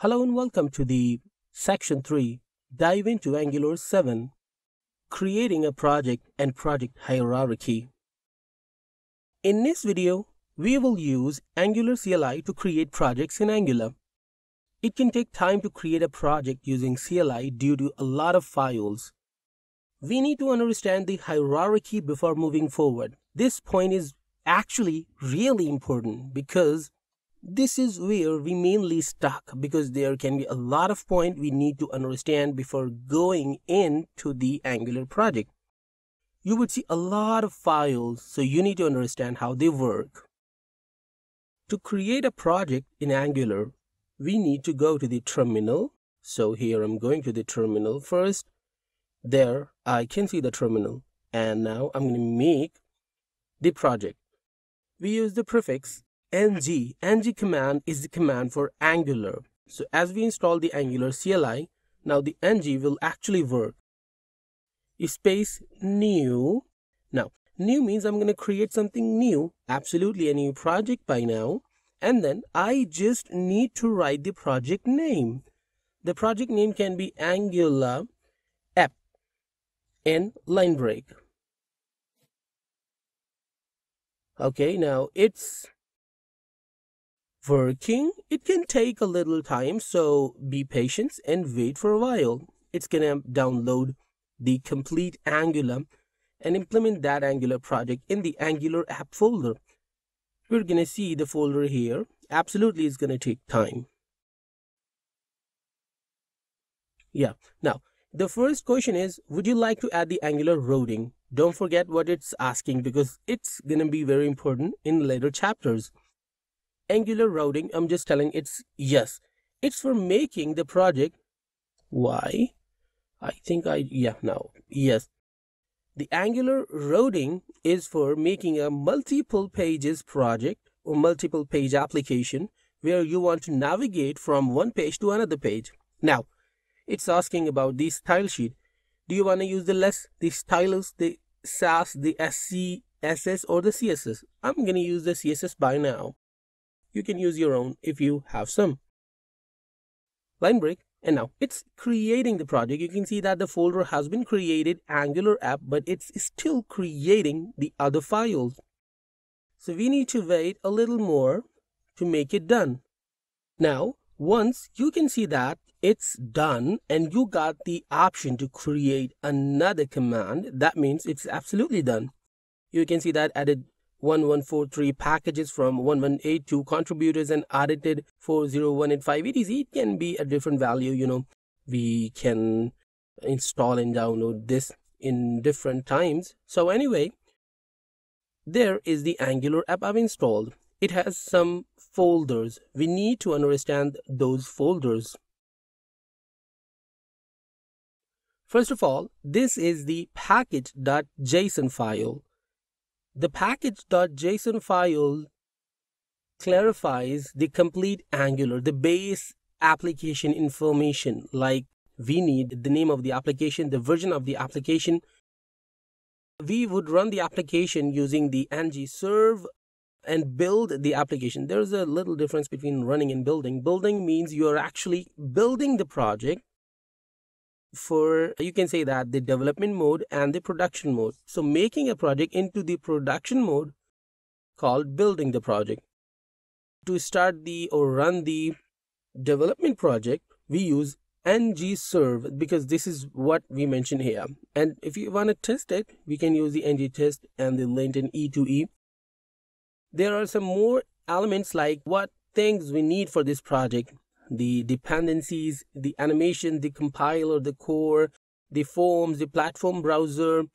Hello and welcome to the Section 3, Dive into Angular 7, Creating a Project and Project Hierarchy. In this video, we will use Angular CLI to create projects in Angular. It can take time to create a project using CLI due to a lot of files. We need to understand the hierarchy before moving forward. This point is actually really important because this is where we mainly stuck, because there can be a lot of points we need to understand before going into the Angular project. You would see a lot of files, so you need to understand how they work. To create a project in Angular, we need to go to the terminal. So here I'm going to the terminal first. There I can see the terminal, and now I'm going to make the project. We use the prefix ng. ng command is the command for Angular. So as we install the Angular CLI, now the ng will actually work. Space new. Now new means I'm going to create something new, absolutely a new project by now, and then I just need to write the project name. The project name can be Angular app in line break. Okay, now it's working. It can take a little time, so be patient and wait for a while. It's gonna download the complete Angular and implement that Angular project in the Angular app folder. We're gonna see the folder here. Absolutely, it's gonna take time. Yeah, now the first question is, would you like to add the Angular routing? Don't forget what it's asking, because it's gonna be very important in later chapters. Angular routing, I'm just telling it's yes. It's for making the project. Why? Yes. The Angular routing is for making a multiple pages project or multiple page application where you want to navigate from one page to another page. Now, it's asking about the style sheet. Do you want to use the stylus, the Sass, the SC, SS, or the CSS? I'm going to use the CSS by now. You can use your own if you have some. Line break, and now it's creating the project. You can see that the folder has been created, Angular app, but it's still creating the other files. So we need to wait a little more to make it done. Now, once you can see that it's done and you got the option to create another command, that means it's absolutely done. You can see that added 1143 packages from 1182 contributors and audited 401 and 5 etc. It can be a different value, we can install and download this in different times. So anyway, there is the Angular app I've installed. It has some folders. We need to understand those folders. First of all, this is the package.json file. The package.json file clarifies the complete Angular, the base application information, like we need the name of the application, the version of the application. We would run the application using the ng-serve and build the application. There's a little difference between running and building. Building means you are actually building the project for, you can say that, the development mode and the production mode. So making a project into the production mode called building the project. To start or run the development project, we use ng-serve because this is what we mentioned here. And if you want to test it, we can use the ng-test and the latent E2E. There are some more elements like what things we need for this project. The dependencies, the animation, the compiler, the core, the forms, the platform browser,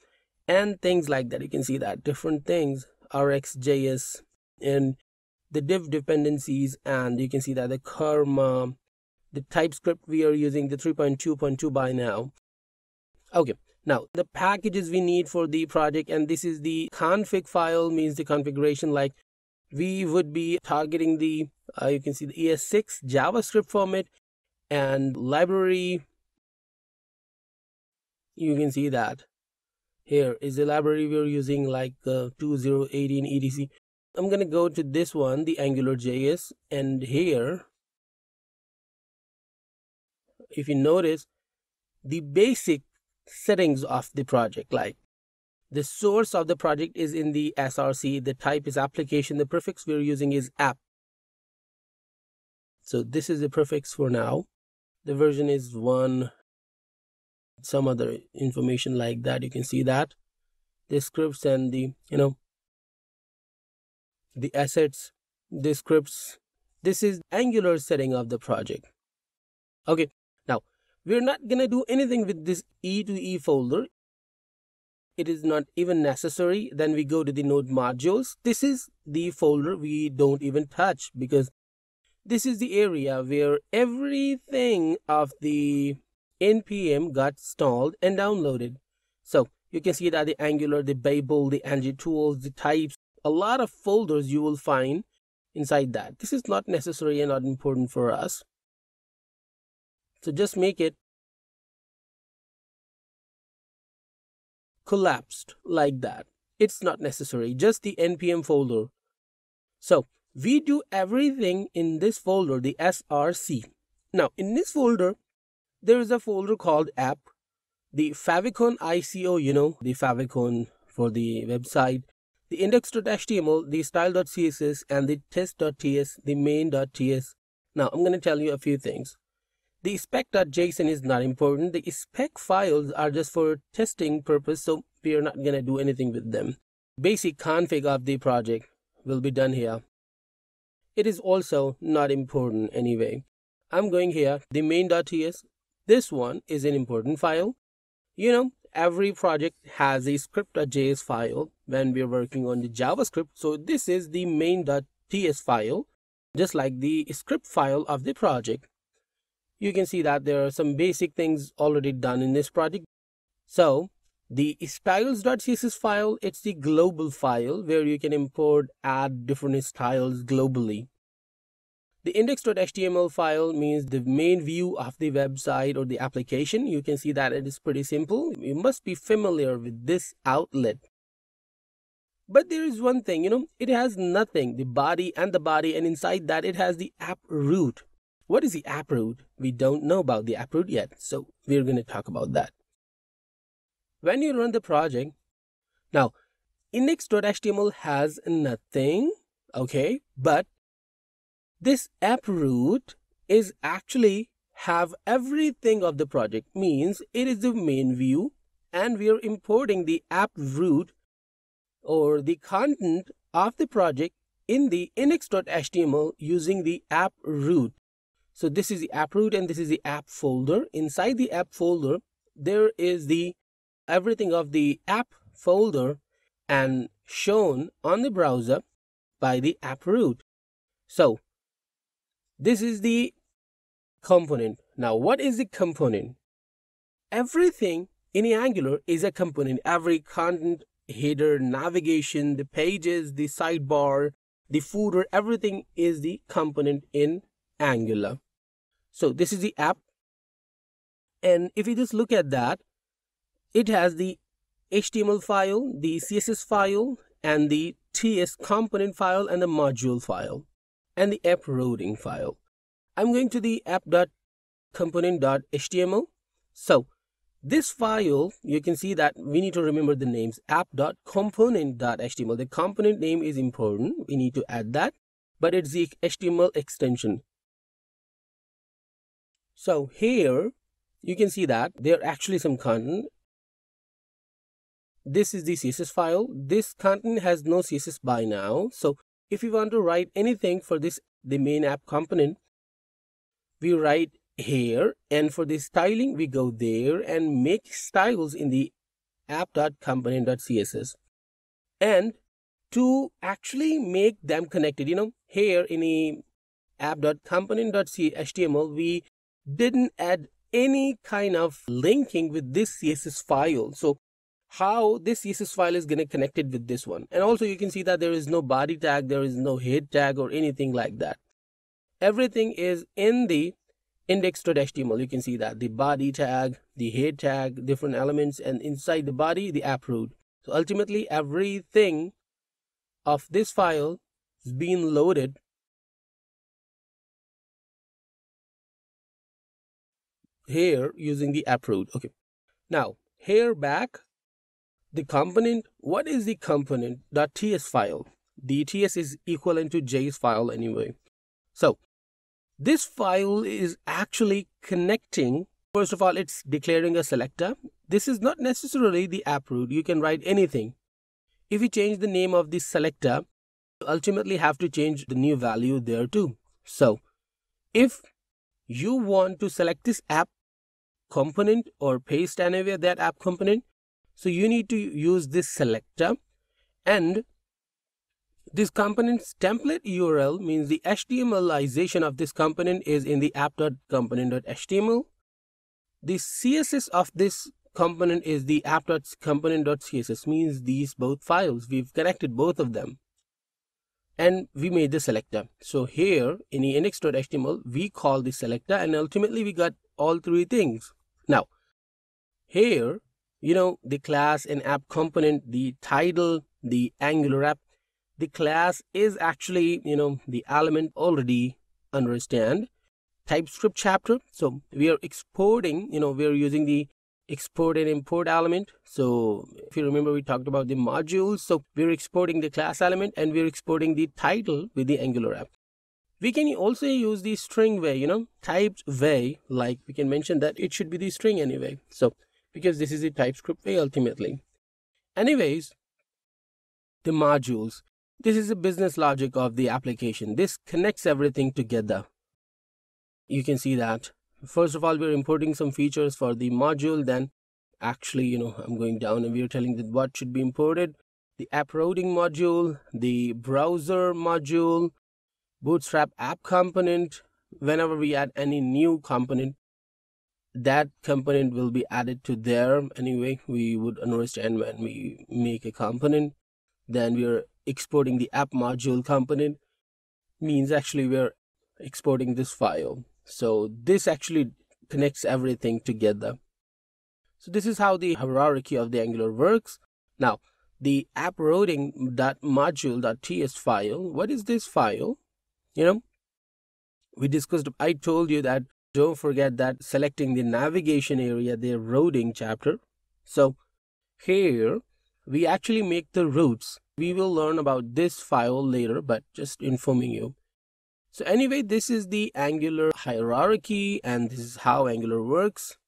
and things like that. You can see that different things, RxJS, and the div dependencies, and you can see that the Karma, the TypeScript we are using the 3.2.2 by now. Okay, now the packages we need for the project, and this is the config file, means the configuration, like we would be targeting the you can see the ES6 JavaScript format and library. You can see that here is the library we're using, like 2018 etc. I'm going to go to this one, the AngularJS, and here if you notice, the basic settings of the project, like the source of the project is in the src, the type is application, the prefix we're using is app. So this is the prefix for now. The version is 1, some other information like that. You can see that the scripts and the the assets, the scripts. This is Angular setting of the project. Okay, now we're not gonna do anything with this E2E folder. It is not even necessary. Then we go to the node modules. This is the folder we don't even touch, because this is the area where everything of the npm got installed and downloaded. So you can see that the Angular, the Babel, the ng tools, the types, a lot of folders you will find inside that. This is not necessary and not important for us. So just make it collapsed like that. It's not necessary, just the npm folder. So we do everything in this folder, the src. Now in this folder, there is a folder called app, the favicon ICO, the favicon for the website, the index.html, the style.css, and the test.ts, the main.ts. Now I'm going to tell you a few things. The spec.json is not important. The spec files are just for testing purpose, so we are not going to do anything with them. Basic config of the project will be done here. It is also not important anyway. I'm going here, the main.ts. This one is an important file. Every project has a script.js file when we're working on the JavaScript. So this is the main.ts file, just like the script file of the project. You can see that there are some basic things already done in this project. So the styles.css file, it's the global file where you can import, add different styles globally. The index.html file means the main view of the website or the application. You can see that it is pretty simple. You must be familiar with this outlet. But there is one thing, it has nothing, the body, and inside that it has the app root. What is the app root? We don't know about the app root yet, so we're going to talk about that. When you run the project, now index.html has nothing, okay, but this app root is actually have everything of the project, means it is the main view, and we are importing the app root or the content of the project in the index.html using the app root. So this is the app root and this is the app folder. Inside the app folder, there is the everything of the app folder and shown on the browser by the app root. So this is the component. Now what is the component? Everything in Angular is a component. Every content, header, navigation, the pages, the sidebar, the footer, everything is the component in Angular. So this is the app, and if you just look at that, it has the HTML file, the CSS file, and the TS component file, and the module file, and the app routing file. I'm going to the app.component.html. So this file, you can see that we need to remember the names, app.component.html. The component name is important. We need to add that, but it's the HTML extension. So here you can see that there are actually some content. This is the CSS file. This content has no CSS by now. So if you want to write anything for this, the main app component, we write here, and for the styling we go there and make styles in the app.component.css. And to actually make them connected, here in the app.component.html, we didn't add any kind of linking with this CSS file. So how this CSS file is going to connect it with this one. And also you can see that there is no body tag, there is no head tag or anything like that. Everything is in the index.html. You can see that the body tag, the head tag, different elements, and inside the body, the app root. So ultimately everything of this file is being loaded here using the app root. Okay. Now here back the component. What is the component.ts file? The ts is equivalent to JS file anyway. So this file is actually connecting. First of all, it's declaring a selector. This is not necessarily the app root. You can write anything. If you change the name of this selector, you ultimately have to change the new value there too. So if you want to select this app component or paste anywhere that app component, so you need to use this selector, and this component's template URL means the HTMLization of this component is in the app.component.html. The CSS of this component is the app.component.css, means these both files. We've connected both of them and we made the selector. So here in the index.html, we call the selector and ultimately we got all three things. Now here, the class and app component, the title, the Angular app, the class is actually, the element already understand. TypeScript chapter. So we are exporting, we are using the export and import element. So if you remember, we talked about the modules. So we're exporting the class element and we're exporting the title with the Angular app. We can also use the string way, typed way, like we can mention that it should be the string anyway. So because this is the TypeScript way ultimately. Anyways, the modules. This is the business logic of the application. This connects everything together. You can see that. First of all, we're importing some features for the module. Then actually, I'm going down and we're telling that what should be imported. The app routing module, the browser module, Bootstrap app component. Whenever we add any new component, that component will be added to there. Anyway, we would understand when we make a component. Then we're exporting the app module component, means actually we're exporting this file. So this actually connects everything together. So this is how the hierarchy of the Angular works. Now the app routing.module.ts file, what is this file? We discussed, I told you that don't forget that selecting the navigation area, the routing chapter. So here we actually make the routes. We will learn about this file later, but just informing you. So anyway, this is the Angular hierarchy and this is how Angular works.